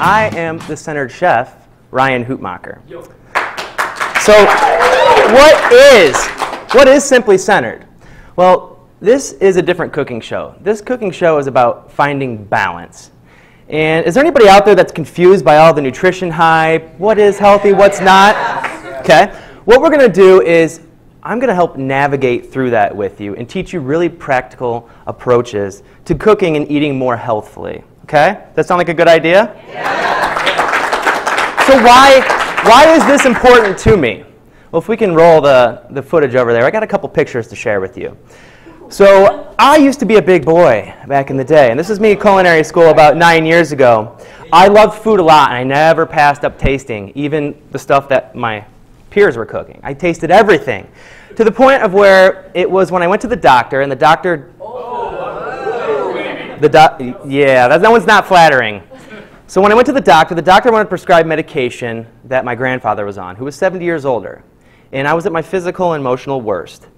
I am the centered chef, Ryan Hutmacher. So what is Simply Centered? Well, this is a different cooking show. This cooking show is about finding balance. And is there anybody out there that's confused by all the nutrition hype? What is healthy, what's not? Okay. What we're going to do is I'm going to help navigate through that with you and teach you really practical approaches to cooking and eating more healthfully. Okay? That sound like a good idea? Yeah. So why is this important to me? Well, if we can roll the footage over there, I got a couple pictures to share with you. So I used to be a big boy back in the day, and this is me at culinary school about 9 years ago. I loved food a lot, and I never passed up tasting, even the stuff that my peers were cooking. I tasted everything, to the point of where it was when I went to the doctor, and the doctor... Yeah, that one's not flattering. So when I went to the doctor wanted to prescribe medication that my grandfather was on, who was 70 years older. And I was at my physical and emotional worst.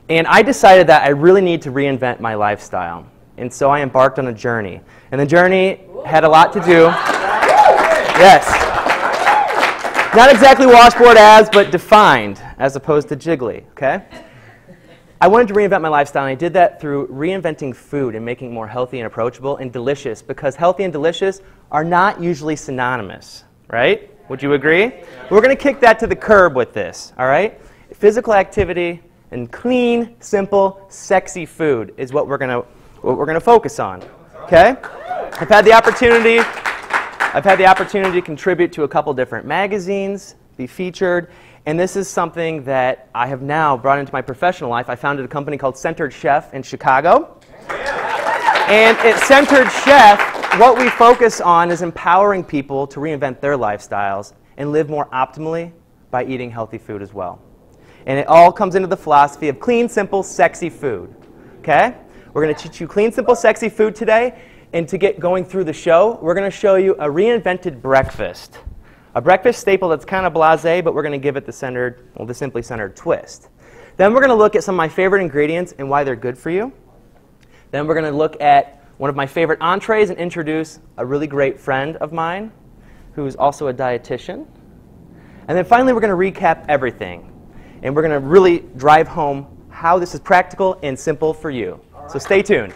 And I decided that I really need to reinvent my lifestyle. And so I embarked on a journey. And the journey had a lot to do. Yes. Not exactly washboard abs, but defined, as opposed to jiggly, okay? I wanted to reinvent my lifestyle, and I did that through reinventing food and making it more healthy and approachable and delicious, because healthy and delicious are not usually synonymous, right? Would you agree? We're going to kick that to the curb with this, all right? Physical activity and clean, simple, sexy food is what we're going to focus on, okay? I've had the opportunity to contribute to a couple different magazines, be featured. And this is something that I have now brought into my professional life. I founded a company called Centered Chef in Chicago. And at Centered Chef, what we focus on is empowering people to reinvent their lifestyles and live more optimally by eating healthy food as well. And it all comes into the philosophy of clean, simple, sexy food. Okay? We're going to teach you clean, simple, sexy food today. And to get going through the show, we're going to show you a reinvented breakfast. A breakfast staple that's kind of blasé, but we're going to give it the Simply Centered twist. Then we're going to look at some of my favorite ingredients and why they're good for you. Then we're going to look at one of my favorite entrees and introduce a really great friend of mine who's also a dietitian. And then finally, we're going to recap everything. And we're going to really drive home how this is practical and simple for you. So stay tuned.